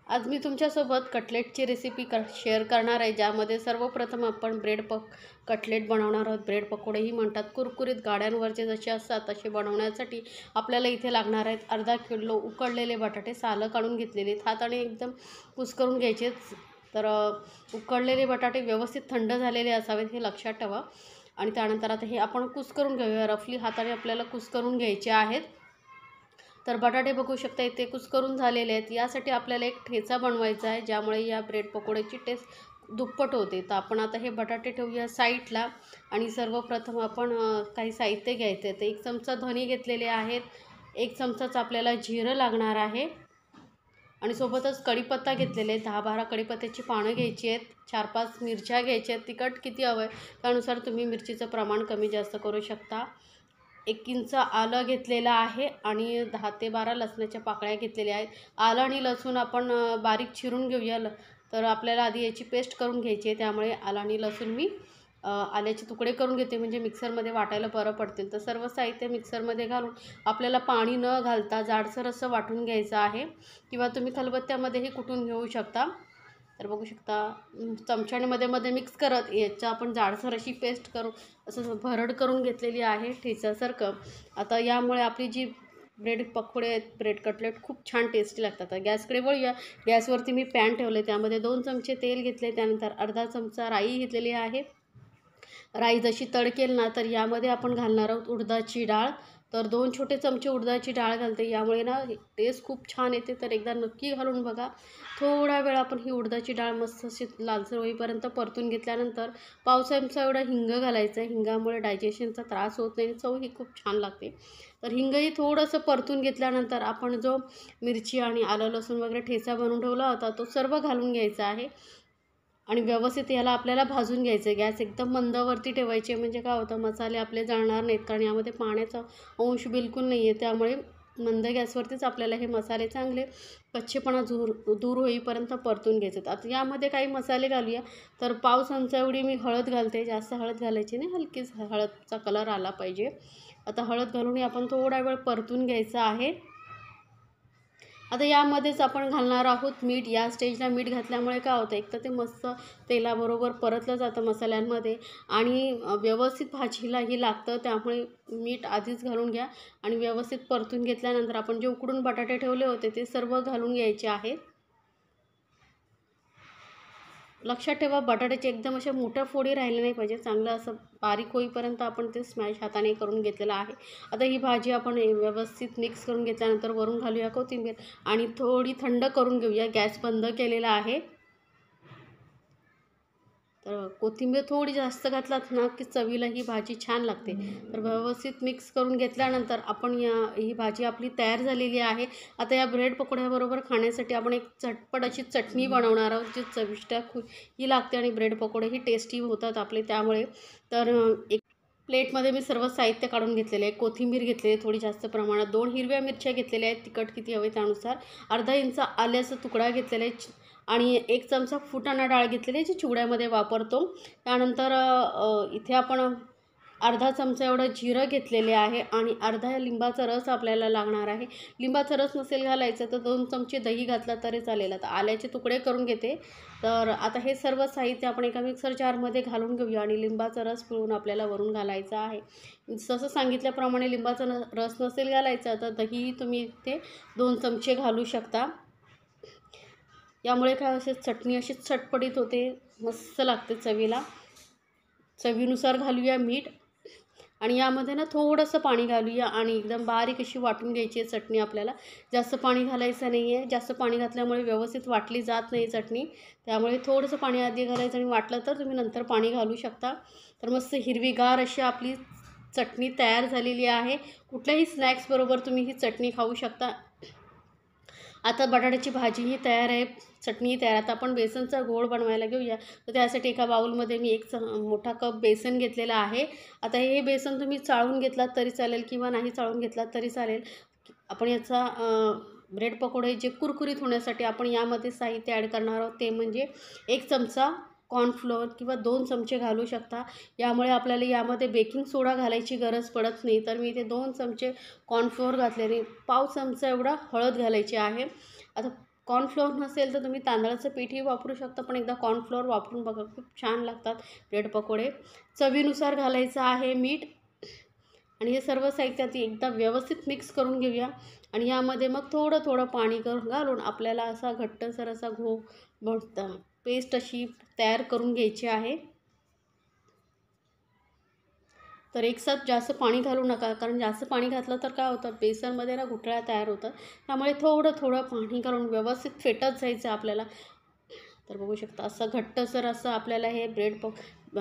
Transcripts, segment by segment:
आज मी तुमच्यासोबत कटलेटची recipe share करणार आहे, ज्यामध्ये सर्वप्रथम आपण कटलेट बनवणार आहोत. ब्रेड पकोडेही म्हणतात. कुरकुरीत गाड्यांवरचे जसे असतात तसे बनवण्यासाठी आपल्याला इथे लागणार आहेत अर्धा किलो उकडलेले बटाटे, सालं काढून घेतलेले आहेत. हाताने एकदम कुस्करून घ्यायचेच. तर उकडलेले बटाटे व्यवस्थित थंड झालेले असावेत हे लक्षात ठेवा. आणि त्यानंतर आता हे आपण कुस्करून घेऊया. रफली हाताने आपल्याला कुस्करून घ्यायचे आहेत. तर बटाटे बघू शकता इथे कुस्करून झालेले आहेत. यासाठी आपल्याला एक ठेचा बनवायचा आहे, ज्यामुळे या ब्रेड पकोड्याची टेस्ट दुप्पट होते. तर आपण आता हे बटाटे ठेवूया साईडला. आणि सर्वप्रथम आपण काही साहित्य घ्यायचे आहे. तर 1 चमचा धने घेतलेले आहेत, 1 चमचाच आपल्याला जिरं लागणार आहे आणि सोबतच कढीपत्ता घेतलेले आहे. 10-12 कढीपत्त्याची पानं घ्यायची आहेत. 4-5 मिरच्या घ्यायच्या आहेत. तिखट किती हवं आहे त्यानुसार तुम्ही मिरचीचं प्रमाण कमी जास्त करू शकता. 1 इंच आलं घेतलेलं आहे आणि 10 ते 12 लसणाच्या पाकळ्या घेतलेल्या आहेत. आलं आणि लसूण आपण बारीक चिरून घेऊया. तर आपल्याला आधी याची पेस्ट करून घ्यायची आहे, त्यामुळे आलं आणि लसूण मी आल्याचे तुकडे करून घेते, म्हणजे मिक्सरमध्ये वाटायला बरं पडतील. तर सर्व साहित्य मिक्सरमध्ये घालून आपल्याला पाणी न घालता जाडसर असं वाटून घ्यायचं आहे, किंवा तुम्ही खलबत्त्यामध्येही कुटून घेऊ शकता. तर बघू शकता चमच्याने मध्ये मिक्स करत याचा आपण जाडसर अशी पेस्ट करून असं भरड करून घेतलेली आहे ठेच्यासारखं. आता यामुळे आपली जी ब्रेड पकोडे आहेत, ब्रेड कटलेट खूप छान टेस्टी लागतात. आता गॅसकडे वळूया. गॅसवरती मी पॅन ठेवले, त्यामध्ये 2 चमचे तेल घेतले, त्यानंतर अर्धा चमचा राई घेतलेली आहे. राई जशी तडकेल ना, तर यामध्ये आपण घालणार आहोत उडदाची डाळ. तर 2 छोटे चमचे उडदाची डाळ घालते, यामुळे ना टेस्ट खूप छान येते. तर एकदा नक्की घालून बघा. थोडा वेळ आपण ही उडदाची डाळ मस्त अशी लालसर होईपर्यंत परतून घेतल्यानंतर पाव चमचा एवढा हिंग घालायचा आहे. हिंगामुळे डायजेशनचा त्रास होत नाही, चवही खूप छान लागते. तर हिंगही थोडंसं परतून घेतल्यानंतर आपण जो मिरची आणि आलं लसूण वगैरे ठेचा बनवून ठेवला होता तो सर्व घालून घ्यायचा आहे आणि व्यवस्थित याला आपल्याला भाजून घ्यायचं आहे. गॅस एकदम मंदावरती ठेवायचे, म्हणजे काय होतं मसाले आपले जळणार नाहीत, कारण यामध्ये पाण्याचा अंश बिलकुल नाही आहे. त्यामुळे मंद गॅसवरतीच आपल्याला हे मसाले चांगले कच्चेपणा दूर होईपर्यंत परतून घ्यायचे. आता यामध्ये काही मसाले घालूया. तर पाव चमचा एवढी मी हळद घालते, जास्त हळद घालायची नाही, हलकीच हळदचा कलर आला पाहिजे. आता हळद घालून आपण थोडा वेळ परतून घ्यायचं आहे. आता यामध्येच आपण घालणार आहोत मीठ. या स्टेजला मीठ घातल्यामुळे काय होतं, एक तर ते मस्त तेलाबरोबर परतलं जातं मसाल्यांमध्ये आणि व्यवस्थित भाजीलाही लागतं. त्यामुळे मीठ आधीच घालून घ्या आणि व्यवस्थित परतून घेतल्यानंतर आपण जे उकडून बटाटे ठेवले होते ते सर्व घालून घ्यायचे आहेत. लक्षात ठेवा, बटाट्याचे एकदम अशा मोठ्या फोडी राहिल्या नाही पाहिजे. चांगलं असं बारीक होईपर्यंत आपण ते स्मॅश हाताने करून घेतलेलं आहे. आता ही भाजी आपण व्यवस्थित मिक्स करून घेतल्यानंतर वरून घालूया कोथिंबीर आणि थोडी थंड करून घेऊया. गॅस बंद केलेला आहे. तर कोथिंबीर थोडी जास्त घातलात ना की चवीला ही भाजी छान लागते. तर व्यवस्थित मिक्स करून घेतल्यानंतर आपण ही भाजी आपली तयार झालेली आहे. आता या ब्रेड पकोड्याबरोबर खाण्यासाठी आपण एक चटपट अशी चटणी बनवणार आहोत, जी चविष्ट ही लागते आणि ब्रेड पकोडेही टेस्टी होतात आपले त्यामुळे. तर एक प्लेटमध्ये मी सर्व साहित्य काढून घेतलेले आहे. कोथिंबीर घेतलेली आहे थोडी जास्त प्रमाणात, 2 हिरव्या मिरच्या घेतलेल्या आहेत तिखट किती हवे त्यानुसार, अर्धा इंच आल्याचा तुकडा घेतलेला आहे आणि 1 चमचा फुटाणा डाळ घेतलेली आहे, जी चिवड्यामध्ये वापरतो. त्यानंतर इथे आपण अर्धा चमचा एवढं जिरं घेतलेले आहे आणि अर्धा लिंबाचा रस आपल्याला लागणार आहे. लिंबाचा रस नसेल घालायचं तर 2 चमचे दही घातला तरी चालेल. आता आल्याचे तुकडे करून घेते. तर आता हे सर्व साहित्य आपण एका मिक्सर जारमध्ये घालून घेऊया आणि लिंबाचा रस पिळून आपल्याला वरून घालायचा आहे. जसं सांगितल्याप्रमाणे लिंबाचा रस नसेल घालायचा तर दहीही तुम्ही इथे 2 चमचे घालू शकता. यामुळे काय असे चटणी अशी चटपटीत होते, मस्त लागते चवीला. चवीनुसार घालूया मीठ आणि यामध्ये ना थोडंसं पाणी घालूया आणि एकदम बारीक अशी वाटून घ्यायची आहे चटणी. आपल्याला जास्त पाणी घालायचं नाही आहे. जास्त पाणी घातल्यामुळे व्यवस्थित वाटली जात नाही चटणी, त्यामुळे थोडंसं पाणी आधी घालायचं आणि वाटलं तर तुम्ही नंतर पाणी घालू शकता. तर मस्त हिरवीगार अशी आपली चटणी तयार झालेली आहे. कुठल्याही स्नॅक्सबरोबर तुम्ही ही चटणी खाऊ शकता. आता बटाट्याची भाजीही तयार आहे, चटणी तयार. आता आपण बेसनचा घोळ बनवायला घेऊया. तर त्यासाठी एका बाउलमध्ये मी एक मोठा कप बेसन घेतलेला आहे. आता हे बेसन तुम्ही चाळून घेतलात तरी चालेल किंवा नाही चाळून घेतलात तरी चालेल. आपण याचा ब्रेड पकोडे जे कुरकुरीत होण्यासाठी आपण यामध्ये साहित्य ॲड करणार आहोत, ते म्हणजे 1 चमचा कॉर्नफ्लोअर किंवा 2 चमचे घालू शकता. यामुळे आपल्याला यामध्ये बेकिंग सोडा घालायची गरज पडत नाही. तर मी इथे 2 चमचे कॉर्नफ्लोअर घातलेले, पाव चमचा एवढा हळद घालायची आहे. आता कॉर्नफ्लोअर नसेल तर तुम्ही तांदळाचं पीठही वापरू शकता, पण एकदा कॉर्नफ्लोअर वापरून बघा, खूप छान लागतात ब्रेड पकोडे. चवीनुसार घालायचं आहे मीठ आणि हे सर्व साहित्य आधी एकदा व्यवस्थित मिक्स करून घेऊया. आणि यामध्ये मग थोडं थोडं पाणी घालून आपल्याला असा घट्टसर असा पेस्ट अशी तयार करून घ्यायची आहे. तर एकसाथ जास्त पाणी घालू नका, कारण जास्त पाणी घातलं तर काय होतं, बेसनमध्ये ना गुठळ्या तयार होतात. त्यामुळे थोडं थोडं पाणी घालून व्यवस्थित फेटत जायचं आपल्याला. तर बघू शकता असं घट्टसर असं आपल्याला हे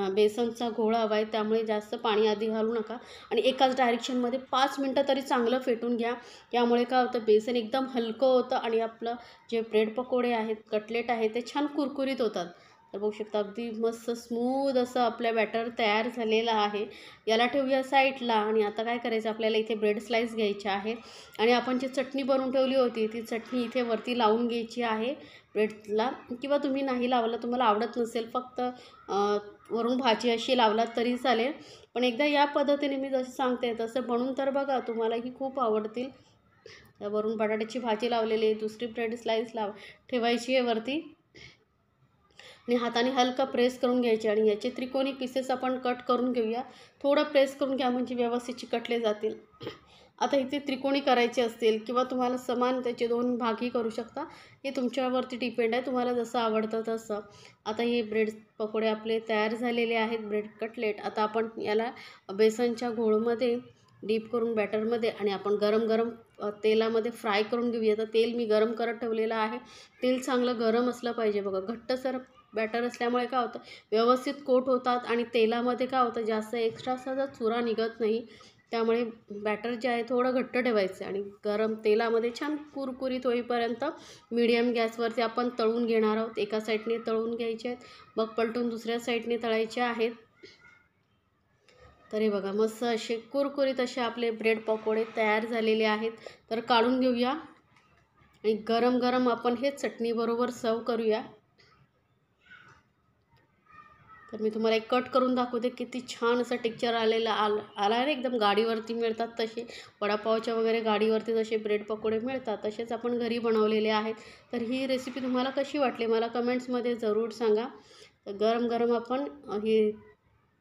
बेसनचा घोळ हवा आहे, त्यामुळे जास्त पाणी आधी घालू नका. आणि एकाच डायरेक्शनमध्ये 5 मिनटं तरी चांगलं फेटून घ्या. यामुळे काय होतं, बेसन एकदम हलकं होतं आणि आपलं जे ब्रेड पकोडे आहेत, कटलेट आहे, ते छान कुरकुरीत होतात. तर बघू शकता अगदी मस्त स्मूथ असं आपल्या बॅटर तयार झालेलं आहे. याला ठेवूया साईडला. आणि आता काय करायचं, आपल्याला इथे ब्रेड स्लाईस घ्यायचे आहे आणि आपण जी चटणी बनवून ठेवली होती ती चटणी इथे वरती लावून घ्यायची आहे ब्रेडला. किंवा तुम्ही नाही लावलं, तुम्हाला आवडत नसेल, फक्त वरून भाजी अशी लावलात तरी चालेल. पण एकदा या पद्धतीने मी जसं सांगते तसं बनवून तर बघा, तुम्हालाही खूप आवडतील. वरून बटाट्याची भाजी लावलेली आहे, दुसरी ब्रेड स्लाईस ठेवायची आहे वरती आणि हाताने हलका प्रेस करून घ्यायचे. आणि याचे त्रिकोणी पीसेस आपण कट करून घेऊया. थोडं प्रेस करून घ्या म्हणजे व्यवस्थित चिकटले जातील. आता इथे त्रिकोणी करायचे असतील किंवा तुम्हाला समान त्याचे 2 भागही करू शकता, हे तुमच्यावरती डिपेंड आहे, तुम्हाला जसं आवडतं तसं. आता हे ब्रेड पकोडे आपले तयार झालेले आहेत, ब्रेड कटलेट. आता आपण याला बेसनच्या घोळमध्ये डीप करून बॅटरमध्ये आणि आपण गरम गरम तेलामध्ये फ्राय करून घेऊया. तर तेल मी गरम करत ठेवलेलं आहे. तेल चांगलं गरम असलं पाहिजे बघा. घट्टसर बॅटर असल्यामुळे काय होतं, व्यवस्थित कोट होतात आणि तेलामध्ये काय होतं, जास्त एक्स्ट्रा असा चुरा निघत नाही. त्यामुळे बॅटर जे आहे थोडं घट्ट ठेवायचं आणि गरम तेलामध्ये छान कुरकुरीत होईपर्यंत मीडियम गॅसवरती आपण तळून घेणार आहोत. एका साईडने तळून घ्यायचे आहेत, मग पलटून दुसऱ्या साईडने तळायचे आहेत. तर हे बघा मस्त असे कुरकुरीत असे आपले ब्रेड पकोडे तयार झालेले आहेत. तर काढून घेऊया आणि गरम गरम आपण हे चटणीबरोबर सर्व करूया. तर मी तुम्हाला एक कट करून दाखवते, किती छान असं टेक्स्चर आला आहे. एकदम गाडीवरती मिळतात तसे, वडापावच्या वगैरे गाडीवरती जसे ब्रेड पकोडे मिळतात तसेच आपण घरी बनवलेले आहेत. तर ही रेसिपी तुम्हाला कशी वाटली मला कमेंट्समध्ये जरूर सांगा. तर गरम गरम आपण ही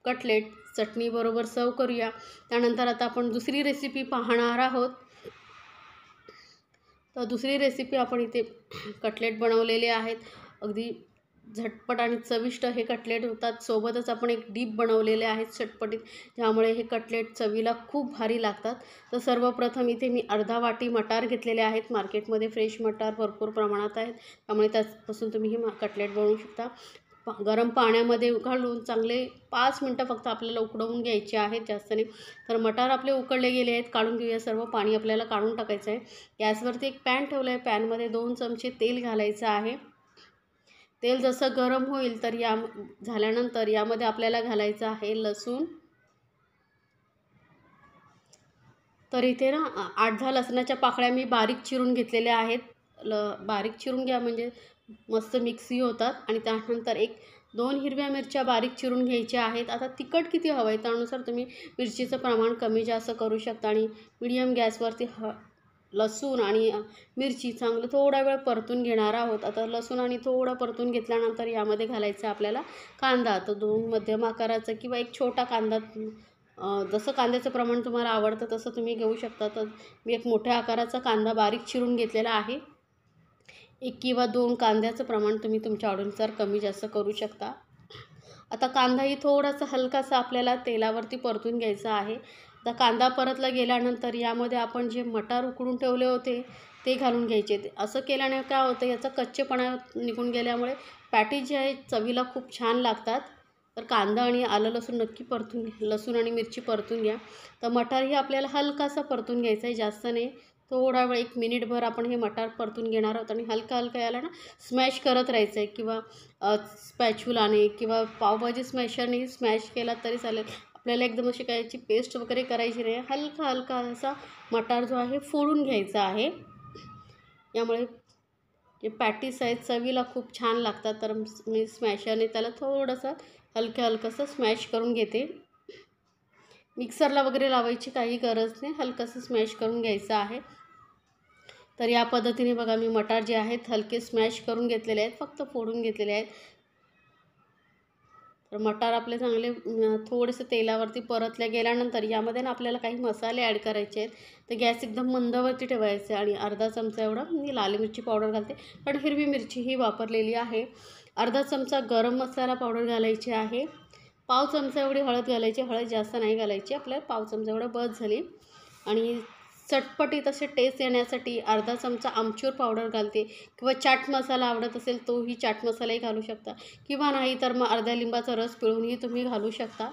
कटलेट चटणीबरोबर सर्व करूया. त्यानंतर आता आपण दुसरी रेसिपी पाहणार आहोत. तर दुसरी रेसिपी आपण इथे कटलेट बनवलेले आहेत. अगदी झटपट आणि चविष्ट हे कटलेट होतात. सोबतच आपण एक डीप बनवलेले आहेत चटपटीत, ज्यामुळे हे कटलेट चवीला खूप भारी लागतात. तर सर्वप्रथम इथे मी अर्धा वाटी मटार घेतलेले आहेत. मार्केटमध्ये फ्रेश मटार भरपूर प्रमाणात आहेत, त्यामुळे त्यापासून तुम्ही हे कटलेट बनवू शकता. गरम पाण्यामध्ये घालून चांगले 5 मिनटं फक्त आपल्याला उकडवून घ्यायचे आहेत, जास्त नाही. तर मटार आपले उकडले गेले आहेत, काढून घेऊया. सर्व पाणी आपल्याला काढून टाकायचं आहे. गॅसवरती एक पॅन ठेवलं आहे, पॅनमध्ये 2 चमचे तेल घालायचं आहे. तेल जसं गरम होईल तर झाल्यानंतर यामध्ये आपल्याला घालायचं आहे लसूण. तर इथे ना 8-10 लसणाच्या पाकळ्या मी बारीक चिरून घेतलेल्या आहेत. बारीक चिरून घ्या म्हणजे मस्त मिक्सी होतात. आणि त्यानंतर 1-2 हिरव्या मिरच्या बारीक चिरून घ्यायच्या आहेत. आता तिखट किती हवं आहे त्यानुसार तुम्ही मिरचीचं प्रमाण कमी जास्त करू शकता. आणि मीडियम गॅसवरती लसूण आणि मिरची चांगलं थोडा वेळ परतून घेणार आहोत. आता लसूण आणि थोडं परतून घेतल्यानंतर यामध्ये घालायचं आपल्याला कांदा. तर 2 मध्यम आकाराचा किंवा एक छोटा कांदा, जसं कांद्याचं प्रमाण तुम्हाला आवडतं तसं तुम्ही घेऊ शकता. तर मी एक मोठ्या आकाराचा कांदा बारीक चिरून घेतलेला आहे. 1 किंवा 2 कांद्याचं प्रमाण तुम्ही तुमच्या आवडीनुसार कमी जास्त करू शकता. आता कांदाही थोडासा हलकासा आपल्याला तेलावरती परतून घ्यायचा आहे. आता कांदा परतला गेल्यानंतर यामध्ये आपण जे मटार उकडून ठेवले होते ते घालून घ्यायचे. असं केल्याने काय होतं, याचा कच्चेपणा निघून गेल्यामुळे पॅटीस जे आहे चवीला खूप छान लागतात. तर कांदा आणि आलं लसूण नक्की लसूण आणि मिरची परतून घ्या. तर मटारही आपल्याला हलकासा परतून घ्यायचा आहे, जास्त नाही. थोडा वेळ 1 मिनिटभर आपण हे मटार परतून घेणार आहोत. आणि हलका याला ना स्मॅश करत राहायचं आहे, किंवा स्पॅच्युलाने किंवा पावभाजी स्मॅशरने स्मॅश केला तरी चालेल. आपल्याला एकदम अशी काय याची पेस्ट वगैरे करायची नाही. हलका असा मटार जो आहे फोडून घ्यायचा आहे. यामुळे जे पॅटीस आहेत चवीला खूप छान लागतात. तर मी स्मॅशरने त्याला थोडंसं हलकंसं स्मॅश करून घेते. मिक्सरला वगैरे लावायची काही गरज नाही, हलकंसं स्मॅश करून घ्यायचं आहे. तर या पद्धतीने बघा मी मटार जे आहेत हलके स्मॅश करून घेतलेले आहेत, फक्त फोडून घेतलेले आहेत। तर मटार आपले चांगले थोडेसे तेलावरती परतले गेल्यानंतर यामध्ये ना आपल्याला काही मसाले ॲड करायचे आहेत। तर गॅस एकदम मंदावरती ठेवायचा आणि अर्धा चमचा एवढा मी लाल मिरची पावडर घालते, पण हिरवी मिरची ही वापरलेली आहे। अर्धा चमचा गरम मसाला पावडर घालायची आहे। पाव चमचा एवढी हळद घालायची, हळद जास्त नाही घालायची, आपल्याला पाव चमचा एवढं बस झाली। आणि चटपटीत असे टेस्ट येण्यासाठी अर्धा चमचा आमचूर पावडर घालते, किंवा चाट मसाला आवडत असेल तोही चाट मसालाही घालू शकता, किंवा नाही तर मग अर्ध्या लिंबाचा रस पिळूनही तुम्ही घालू शकता।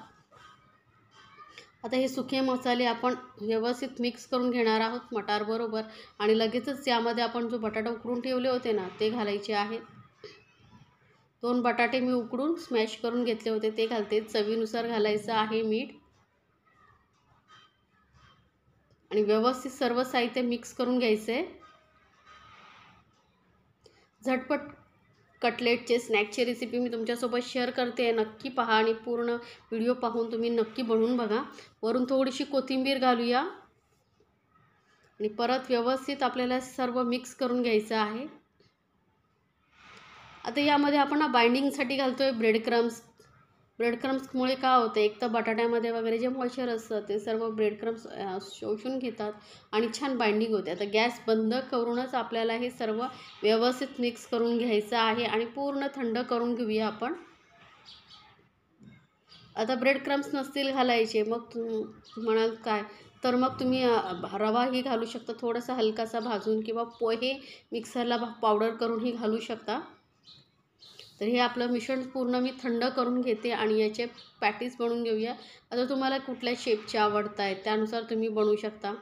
आता हे सुके मसाले आपण व्यवस्थित मिक्स करून घेणार आहोत मटारबरोबर, आणि लगेचच यामध्ये आपण जो बटाटा उकडून ठेवले होते ना ते घालायचे आहेत। 2 बटाटे मी उकडून स्मॅश करून घेतले होते ते घालते। चवीनुसार घालायचं आहे मीठ, आणि व्यवस्थित सर्व साहित्य मिक्स करून घ्यायचं आहे। झटपट कटलेटचे स्नॅकची रेसिपी मी तुमच्यासोबत शेअर करते, नक्की पहा आणि पूर्ण व्हिडिओ पाहून तुम्ही नक्की बनवून बघा। वरून थोडीशी कोथिंबीर घालूया आणि परत व्यवस्थित आपल्याला सर्व मिक्स करून घ्यायचं आहे। आता यामध्ये आपण बाइंडिंगसाठी घालतोय ब्रेड क्रम्स। ब्रेड क्रम्समुळे काय होतं, एक तर बटाट्यामध्ये वगैरे जे मॉइश्चर असतं ते सर्व ब्रेड क्रम्स शोषून घेतात आणि छान बाइंडिंग होते। आता गॅस बंद करूनच आपल्याला हे सर्व व्यवस्थित मिक्स करून घ्यायचं आहे आणि पूर्ण थंड करून घेऊया आपण। आता ब्रेड क्रम्स नसतील घालायचे, मग म्हणाल काय, तर मग तुम्ही रवाही घालू शकता, थोडासा हलकासा भाजून, किंवा पोहे मिक्सरला पावडर करूनही घालू शकता। तर हे आपलं मिश्रण पूर्ण मी थंड करून घेते आणि याचे पॅटीस बनवून घेऊया। आता तुम्हाला कुठल्या शेपचे आवडत आहेत त्यानुसार तुम्ही बनवू शकता।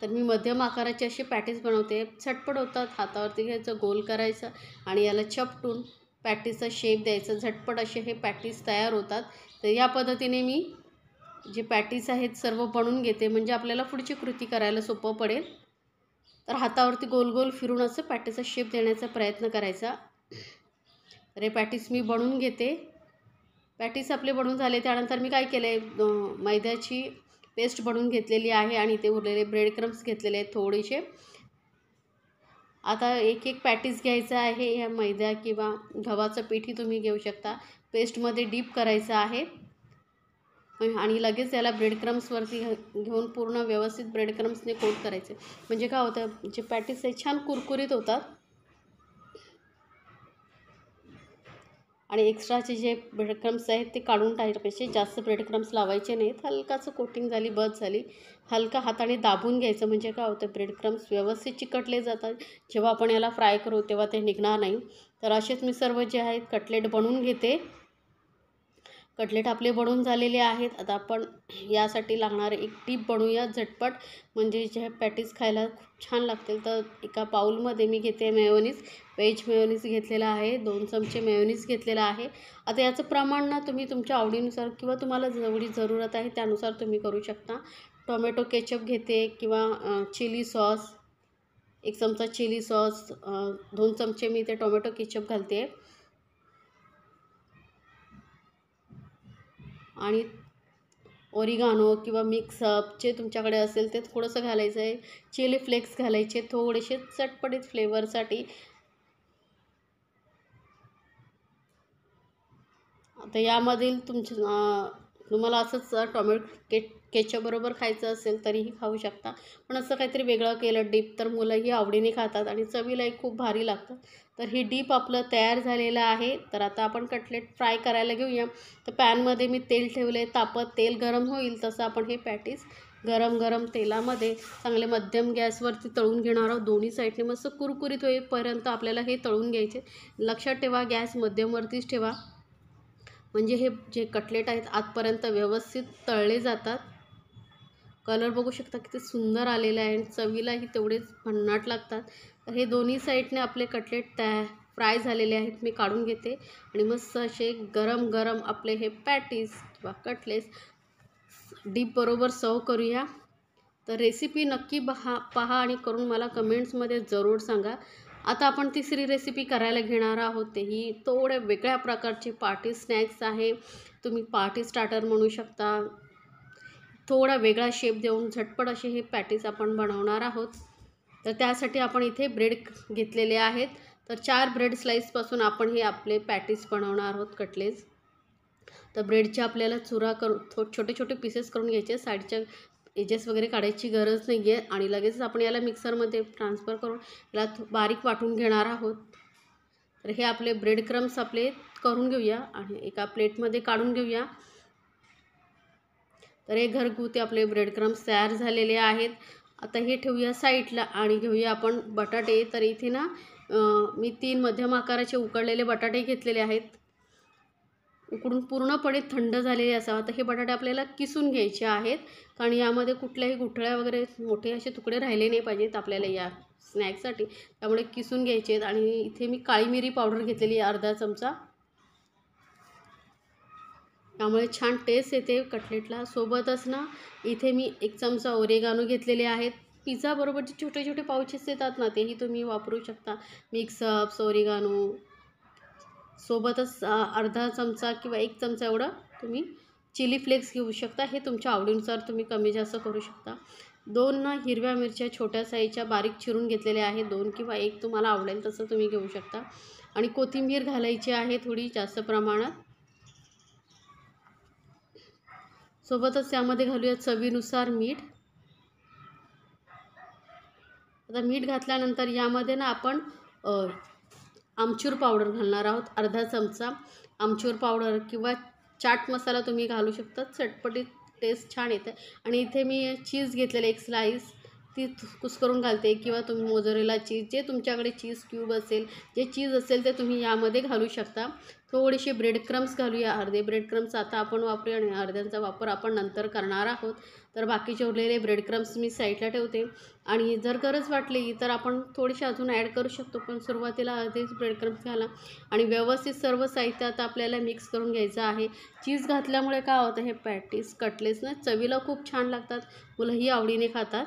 तर मी मध्यम आकाराचे असे पॅटीस बनवते, झटपट होतात। हातावरती घ्यायचं, गोल करायचं आणि याला चपटून पॅटीसचा शेप द्यायचा, झटपट असे हे पॅटीस तयार होतात। तर या पद्धतीने मी जे पॅटीस आहेत सर्व बनवून घेते, म्हणजे आपल्याला पुढची कृती करायला सोपं पडेल। तर हातावरती गोल गोल फिरून असं पॅटीसचा शेप देण्याचा प्रयत्न करायचा। तर हे पॅटीस मी बनवून घेते। पॅटीस आपले बनवून झाले, त्यानंतर मी काय केलं आहे, मैद्याची पेस्ट बनवून घेतलेली आहे आणि ते उरलेले ब्रेड क्रम्स घेतलेले आहेत थोडेसे। आता एक एक पॅटीस घ्यायचा आहे, ह्या मैदा किंवा गव्हाचं पीठही तुम्ही घेऊ शकता, पेस्टमध्ये डीप करायचं आहे आणि लगेच याला ब्रेड क्रम्सवरती घेऊन पूर्ण व्यवस्थित ब्रेड क्रम्सने कोट करायचे, म्हणजे काय होतं, जे पॅटीस आहे छान कुरकुरीत होतात। आणि एक्स्ट्राचे जे ब्रेड क्रम्स आहेत ते काढून टाकायचे, जास्त ब्रेड क्रम्स लावायचे नाहीत, हलकाचं कोटिंग झाली बस झाली। हलका हाताने दाबून घ्यायचं, म्हणजे काय होतं, ब्रेड क्रम्स व्यवस्थित चिकटले जातात, जेव्हा आपण याला फ्राय करू तेव्हा ते निघणार नाही। तर असेच मी सर्व जे आहेत कटलेट बनवून घेते। कटलेट आपले बनवून झालेले आहेत। आता आपण यासाठी लागणारे एक टीप बनवूया झटपट, म्हणजे जे पॅटीस खायला खूप छान लागतील। तर एका बाउलमध्ये मी घेते मेयोनीज, व्हेज मेयोनीज घेतलेला आहे, 2 चमचे मेयोनीज घेतलेला आहे। आता याचं प्रमाण ना तुम्ही तुमच्या आवडीनुसार किंवा तुम्हाला जेवढी जरूरत आहे त्यानुसार तुम्ही करू शकता। टोमॅटो केचप घेते, किंवा चिली सॉस, 1 चमचा चिली सॉस, 2 चमचे मी ते टोमॅटो केचप घालते, आणि ओरिगानो किंवा मिक्सअप जे तुमच्याकडे असेल ते थोडंसं घालायचं आहे। चिली फ्लेक्स घालायचे थोडेसे चटपटीत फ्लेवरसाठी। आता यामधील तुम्हाला असंच टोमॅटो केचपबरोबर खायचं असेल तरीही खाऊ शकता, पण असं काहीतरी वेगळं केलं डीप तर मुलंही आवडीने खातात आणि चवीलाही खूप भारी लागतं। तर ही डीप आपलं तयार झालेलं आहे। तर आता आपण कटलेट फ्राय करायला घेऊया। तर पॅनमध्ये मी तेल ठेवले तापत, तेल गरम होईल तसं आपण हे पॅटीस गरम तेलामध्ये चांगले मध्यम गॅसवरती तळून घेणार आहोत। दोन्ही साईडने मस्त कुरकुरीत होईपर्यंत आपल्याला हे तळून घ्यायचे। लक्षात ठेवा गॅस मध्यमवरतीच ठेवा, म्हणजे हे जे कटलेट आहेत आतपर्यंत व्यवस्थित तळले जातात। कलर बघू शकता किती सुंदर आलेला आहे आणि चवीलाही तेवढेच भन्नाट लागतात। तर हे दोन्ही साईडने आपले कटलेट फ्राय झालेले आहेत, मी काढून घेते आणि मस्त असे गरम आपले हे पॅटीस किंवा कटलेट्स डीप बरोबर सर्व करूया। तर रेसिपी नक्की पहा आणि करून मला कमेंट्समध्ये जरूर सांगा। आता आपण तिसरी रेसिपी करायला घेणार आहोत, तेही थोड्या वेगळ्या प्रकारचे पार्टी स्नॅक्स आहे, तुम्ही पार्टी स्टार्टर म्हणू शकता। थोडा वेगळा शेप देऊन झटपट असे हे पॅटीस आपण बनवणार आहोत. तर त्यासाठी आपण इथे ब्रेड घेतलेले आहेत. तर 4 ब्रेड स्लाईसपासून आपण हे आपले पॅटीस बनवणार आहोत कटलेट्स. तर ब्रेडचे आपल्याला चुरा करून छोटे छोटे पीसेस करून घ्यायचे. साईडच्या एजेस वगैरे काढायची गरज नाही आहे. आणि लगेच आपण याला मिक्सरमध्ये ट्रान्सफर करून याला बारीक वाटून घेणार आहोत. तर हे आपले ब्रेड क्रम्स आपले करून घेऊया आणि एका प्लेटमध्ये काढून घेऊया. तर हे घरगुती आपले ब्रेड क्रम्स तयार झालेले आहेत. आता हे ठेवूया साईडला आणि घेऊया आपण बटाटे. तर इथे ना मी 3 मध्यम आकाराचे उकडलेले बटाटे घेतलेले आहेत. उकडून पूर्णपणे थंड झालेले असावा. तर हे बटाटे आपल्याला किसून घ्यायचे आहेत, कारण यामध्ये कुठल्याही गुठळ्या वगैरे मोठे असे तुकडे राहिले नाही पाहिजेत आपल्याला या स्नॅक्ससाठी. त्यामुळे किसून घ्यायचे आहेत. आणि इथे मी काळी मिरी पावडर घेतलेली आहे अर्धा चमचा. त्यामुळे छान टेस्ट येते कटलेटला. सोबतच ना इथे मी 1 चमचा ओरेगानो घेतलेले आहेत. पिझ्झाबरोबर जे छोटे छोटे पाउचेस येतात ना, तेही तुम्ही वापरू शकता. Mix herbs, oregano. सोबतच अर्धा चमचा किंवा 1 चमचा एवढं तुम्ही चिली फ्लेक्स घेऊ शकता. हे तुमच्या आवडीनुसार तुम्ही कमी जास्त करू शकता. 2 ना हिरव्या मिरच्या छोट्या साईजच्या बारीक चिरून घेतलेल्या आहेत. 2 किंवा 1 तुम्हाला आवडेल तसं तुम्ही घेऊ शकता. आणि कोथिंबीर घालायची आहे थोडी जास्त प्रमाणात. सोबतच त्यामध्ये घालूया चवीनुसार मीठ. आता मीठ घातल्यानंतर यामध्ये ना आपण आमचूर पावडर घालणार आहोत. अर्धा चमचा आमचूर पावडर किंवा चाट मसाला तुम्ही घालू शकता. चटपटीत टेस्ट छान येते. आणि इथे मी चीज घेतलेले 1 स्लाईस ती कुस्करून घालते, किंवा तुम्ही मोझरेला चीज, जे तुमच्याकडे चीज क्यूब असेल, जे चीज असेल ते तुम्ही यामध्ये घालू शकता. थोडेसे ब्रेड क्रम्स घालूया. अर्धे ब्रेड क्रम्स आता आपण वापरूया आणि अर्ध्यांचा वापर आपण नंतर करणार आहोत. तर बाकीचे उरलेले ब्रेड क्रम्स मी साईडला ठेवते. आणि जर गरज वाटली तर आपण थोडेसे अजून ॲड करू शकतो, पण सुरुवातीला अर्धेच ब्रेड क्रम्स घाला. आणि व्यवस्थित सर्व साहित्य आता आपल्याला मिक्स करून घ्यायचं आहे. चीज घातल्यामुळे काय होतं, हे पॅटीस कटलेट्स ना चवीला खूप छान लागतात. मुलंही आवडीने खातात.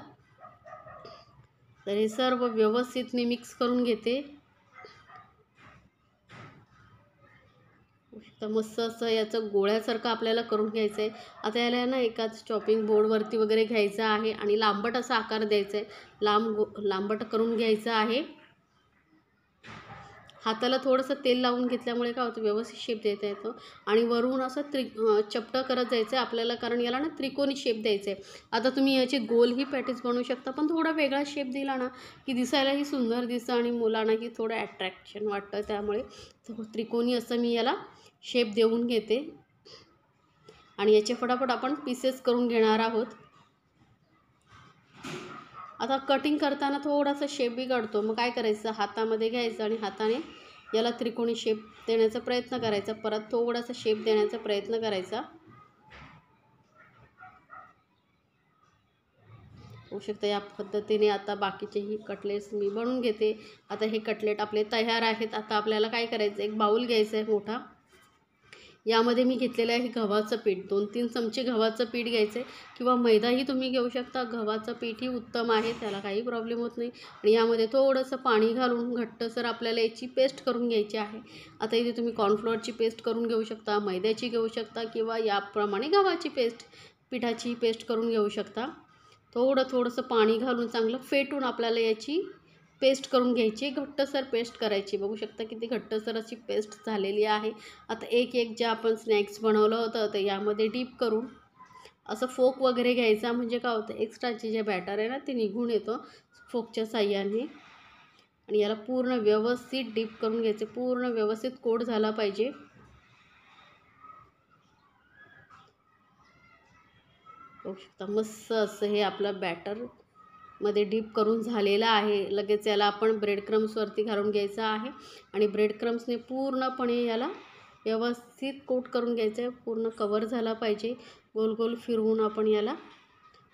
तर हे सर्व व्यवस्थित मी मिक्स करून घेते. तर मस्त असं याचं गोळ्यासारखं आपल्याला करून घ्यायचं आहे. आता याला ना एकाच चॉपिंग बोर्डवरती वगैरे घ्यायचं आहे आणि लांबट असा आकार द्यायचा आहे. लांबट करून घ्यायचं आहे. हाताला थोडंसं तेल लावून घेतल्यामुळे काय होतं, व्यवस्थित शेप देता येतो. आणि वरून असं चपटं करत जायचं आहे आपल्याला, कारण याला ना त्रिकोणी शेप द्यायचा आहे. आता तुम्ही याची गोलही पॅटीस बनवू शकता, पण थोडा वेगळा शेप दिला ना की दिसायलाही सुंदर दिसतं आणि मुलांनाही थोडं अट्रॅक्शन वाटतं. त्यामुळे त्रिकोणी असं मी याला शेप देऊन घेते. आणि याचे फटाफट आपण पीसेस करून घेणार आहोत. आता कटिंग करताना थोडासा शेप बिघडतो. मग काय करायचं, हातामध्ये घ्यायचं आणि हाताने याला त्रिकोणी शेप देण्याचा प्रयत्न करायचा. परत थोडासा शेप देण्याचा प्रयत्न करायचा. होऊ शकतं या पद्धतीने. आता बाकीचेही कटलेट्स मी बनवून घेते. आता हे कटलेट आपले तयार आहेत. आता आपल्याला काय करायचं, एक बाउल घ्यायचं आहे मोठा. यामध्ये मी घेतलेलं आहे गव्हाचं पीठ. 2-3 चमचे गव्हाचं पीठ घ्यायचं आहे, किंवा मैदाही तुम्ही घेऊ शकता. गव्हाचं पीठही उत्तम आहे, त्याला काही प्रॉब्लेम होत नाही. आणि यामध्ये थोडंसं पाणी घालून घट्टसर आपल्याला याची पेस्ट करून घ्यायची आहे. आता इथे तुम्ही कॉर्नफ्लोअरची पेस्ट करून घेऊ शकता, मैद्याची घेऊ शकता, किंवा याप्रमाणे गव्हाची पिठाची पेस्ट करून घेऊ शकता. थोडंसं पाणी घालून चांगलं फेटून आपल्याला याची पेस्ट करून घ्यायची. घट्टसर पेस्ट करायची. बघू शकता किती घट्टसर अशी पेस्ट झालेली आहे. आता एक जे आपण स्नॅक्स बनवलं होतं तर यामध्ये डीप करून असं फोक वगैरे घ्यायचा, म्हणजे काय होतं, एक्स्ट्राचे जे बॅटर आहे ना ते निघून येतं फोकच्या साह्याने. आणि याला पूर्ण व्यवस्थित डीप करून घ्यायचे. पूर्ण व्यवस्थित कोट झाला पाहिजे. बघू शकता मस्त असं हे आपलं बॅटर मध्ये डीप करून झालेला आहे. लगेच याला आपण ब्रेड क्रम्सवरती घालून घ्यायचं आहे. आणि ब्रेड क्रम्सने पूर्णपणे याला व्यवस्थित कोट करून घ्यायचं आहे. पूर्ण कवर झाला पाहिजे. गोल गोल फिरवून आपण याला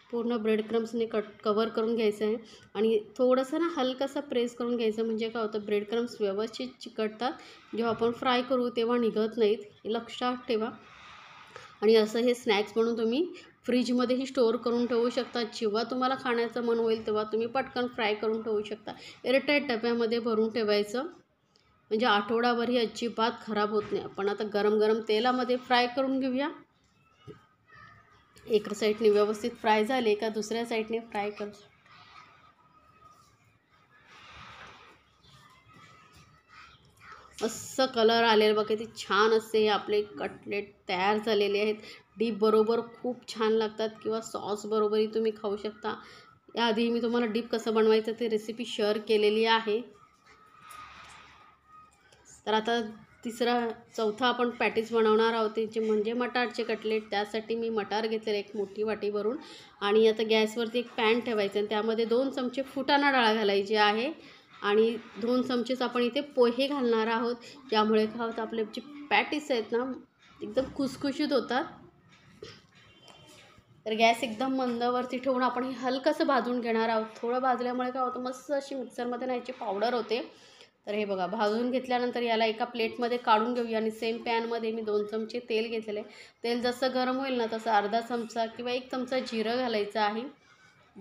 पूर्ण ब्रेड क्रम्सने कवर करून घ्यायचं आहे. आणि थोडंसं ना हलकंसं प्रेस करून घ्यायचं, म्हणजे काय होतं, ब्रेड क्रम्स व्यवस्थित चिकटतात. जेव्हा आपण फ्राय करू तेव्हा निघत नाहीत, हे लक्षात ठेवा. आणि असं हे स्नॅक्स म्हणून तुम्ही फ्रीजमध्येही स्टोअर करून ठेवू शकता. जेव्हा तुम्हाला खाण्याचं मन होईल तेव्हा तुम्ही पटकन फ्राय करून ठेवू शकता. एअरटाईट डब्यामध्ये भरून ठेवायचं, म्हणजे आठवडाभरही अजिबात खराब होत नाही. आपण आता गरम गरम तेलामध्ये फ्राय करून घेऊया. एका साईडने व्यवस्थित फ्राय झाले का दुसऱ्या साईडने फ्राय करू. मस्त कलर आलेला बघा, किती छान असे हे आपले कटलेट तयार झालेले आहेत. डीप बरोबर खूप छान लागतात किंवा सॉस बरोबरही तुम्ही खाऊ शकता. याआधी मी तुम्हाला डीप कसं बनवायचं ते रेसिपी शेअर केलेली आहे. तर आता चौथा आपण पॅटीस बनवणार आहोत ते म्हणजे मटारचे कटलेट. त्यासाठी मी मटार घेतलेले एक मोठी वाटी भरून आणि आता गॅसवरती एक पॅन ठेवायचं आणि त्यामध्ये 2 चमचे फुटाणा डाळ घालायची आहे आणि 2 चमचेच आपण इथे पोहे घालणार आहोत. त्यामुळे काय होतं, आपले जे पॅटीस आहेत ना एकदम खुसखुशीत होतात. तर गॅस एकदम मंदावरती ठेवून आपण हे हलकंसं भाजून घेणार आहोत. थोडं भाजल्यामुळे काय होतं, मस्त अशी मिक्सरमध्ये याची पावडर होते. तर हे बघा, भाजून घेतल्यानंतर याला एका प्लेटमध्ये काढून घेऊया आणि सेम पॅनमध्ये मी 2 चमचे तेल घेतलेले. तेल जसं गरम होईल ना तसं अर्धा चमचा किंवा 1 चमचा जिरं घालायचं आहे.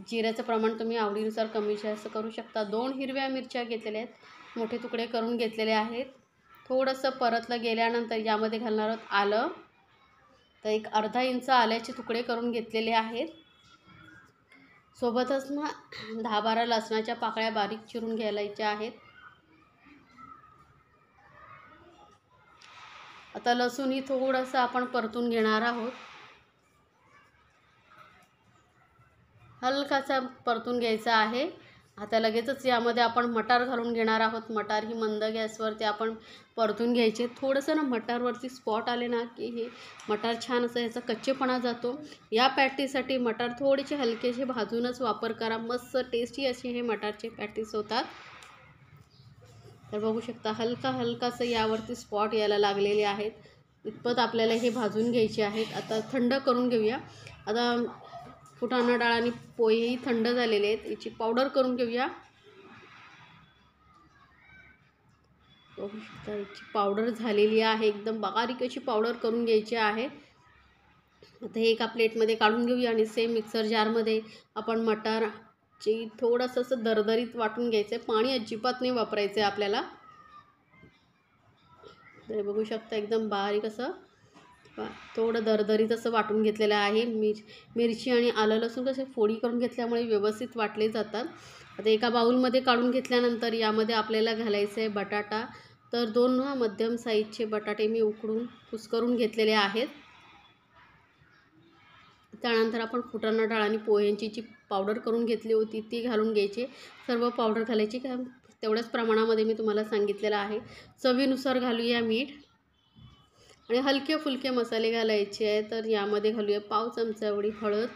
जिऱ्याचं प्रमाण तुम्ही आवडीनुसार कमी जास्त करू शकता. 2 हिरव्या मिरच्या घेतलेल्या आहेत, मोठे तुकडे करून घेतलेले आहेत. थोडंसं परतलं गेल्यानंतर यामध्ये घालणार आहोत आलं. तर एक अर्धा इंच आल्याचे तुकडे करून घेतलेले आहेत. सोबतच ना 10-12 लसणाच्या पाकळ्या बारीक चिरून घ्यायच्या आहेत. आता लसूणही थोडंसं आपण परतून घेणार आहोत. हलकासा परतून घ्यायचा आहे. आता लगेचच यामध्ये आपण मटार घालून घेणार आहोत. मटार ही मंद गॅसवरती आपण परतून घ्यायचे. थोडंसं ना मटारवरती स्पॉट आले ना की हे मटार छान असं याचा कच्चेपणा जातो. या पॅटीसाठी मटार थोडेसे हलकेसे भाजूनच वापर करा. मस्त टेस्टी असे हे मटारचे पॅटीस होतात. तर बघू शकता हलकासं यावरती स्पॉट यायला लागलेले आहेत. इतपत आपल्याला हे भाजून घ्यायचे आहेत. आता थंड करून घेऊया. आता फुटाणा डाळ आणि पोहेही थंड झालेले आहेत. याची पावडर करून घेऊया. बघू शकता याची पावडर झालेली आहे. एकदम बारीक अशी पावडर करून घ्यायची आहे. आता हे एका प्लेटमध्ये काढून घेऊया आणि सेम मिक्सर जारमध्ये आपण मटारची थोडंसं असं दरदरीत वाटून घ्यायचं आहे. पाणी अजिबात नाही वापरायचं आहे आपल्याला. तर बघू शकता एकदम बारीक असं थोडं दरदरीत असं वाटून घेतलेलं आहे. मिरची आणि आलं लसूण कसे फोडी करून घेतल्यामुळे व्यवस्थित वाटले जातात. आता एका बाउलमध्ये काढून घेतल्यानंतर यामध्ये आपल्याला घालायचं आहे बटाटा. तर 2 मध्यम साईजचे बटाटे मी उकडून कुस्करून घेतलेले आहेत. त्यानंतर आपण फुटाणा डाळ आणि पोह्यांची जी पावडर करून घेतली होती ती घालून घ्यायची. सर्व पावडर घालायची का तेवढ्याच प्रमाणामध्ये मी तुम्हाला सांगितलेलं आहे. चवीनुसार घालूया मीठ आणि हलके फुलके मसाले घालायचे आहे. तर यामध्ये घालूया पाव चमचा एवढी हळद.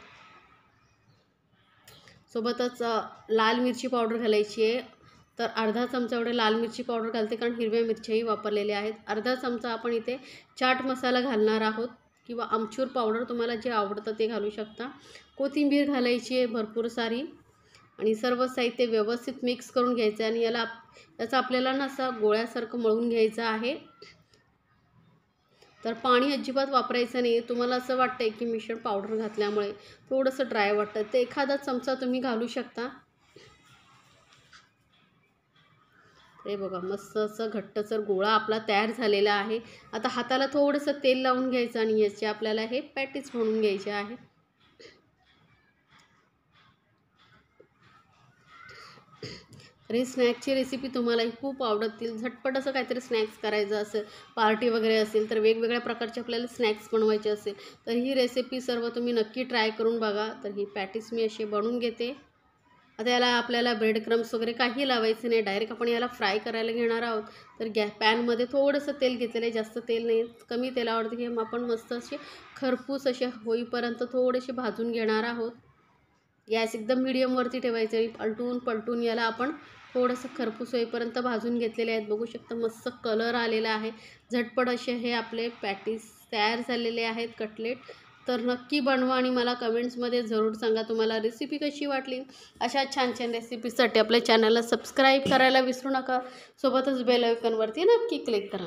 सोबतच लाल मिरची पावडर घालायची आहे. तर अर्धा चमचा एवढे लाल मिरची पावडर घालते कारण हिरव्या मिरच्याही वापरलेल्या आहेत. अर्धा चमचा आपण इथे चाट मसाला घालणार आहोत किंवा आमचूर पावडर तुम्हाला जे आवडतं ते घालू शकता. कोथिंबीर घालायची आहे भरपूर सारी आणि सर्व साहित्य व्यवस्थित मिक्स करून घ्यायचं आहे आणि याचा आपल्याला ना असा गोळ्यासारखं मळून घ्यायचं आहे. तर पाणी अजिबात वापरायचं नाही. तुम्हाला असं वाटतं की मिश्रण पावडर घातल्यामुळे थोडंसं ड्राय वाटतं तर एखादा चमचा तुम्ही घालू शकता. हे बघा मस्त असं घट्टसर गोळा आपला तयार झालेला आहे. आता हाताला थोडंसं तेल लावून घ्यायचं आणि याचे आपल्याला हे पॅटीस बनवून घ्यायचे आहे. तर ही स्नॅक्सची रेसिपी तुम्हालाही खूप आवडतील. झटपट असं काहीतरी स्नॅक्स करायचं असेल, पार्टी वगैरे असेल तर वेगवेगळ्या प्रकारचे आपल्याला स्नॅक्स बनवायचे असेल तर ही रेसिपी सर्व तुम्ही नक्की ट्राय करून बघा. तर ही पॅटीस मी असे बनवून घेते. आता याला आपल्याला ब्रेड क्रम्स वगैरे काही लावायचं नाही. डायरेक्ट आपण याला फ्राय करायला घेणार आहोत. तर पॅनमध्ये थोडंसं तेल घेतलेलं आहे, जास्त तेल नाही. कमी तेलावरती हे आपण मस्त असे खरपूस असे होईपर्यंत थोडेसे भाजून घेणार आहोत. गॅस एकदम मीडियमवरती ठेवायचं आहे. पलटून याला आपण थोडंसं खरपूस होईपर्यंत भाजून घेतलेले आहेत. बघू शकता मस्त कलर आलेला आहे. झटपट असे हे आपले पॅटीस तयार झालेले आहेत कटलेट. तर नक्की बनवा आणि मला कमेंट्समध्ये जरूर सांगा तुम्हाला रेसिपी कशी वाटली. अशा छान रेसिपीसाठी आपल्या चॅनलला सबस्क्राईब करायला विसरू नका. सोबतच बेल आयकॉनवरती नक्की क्लिक करा.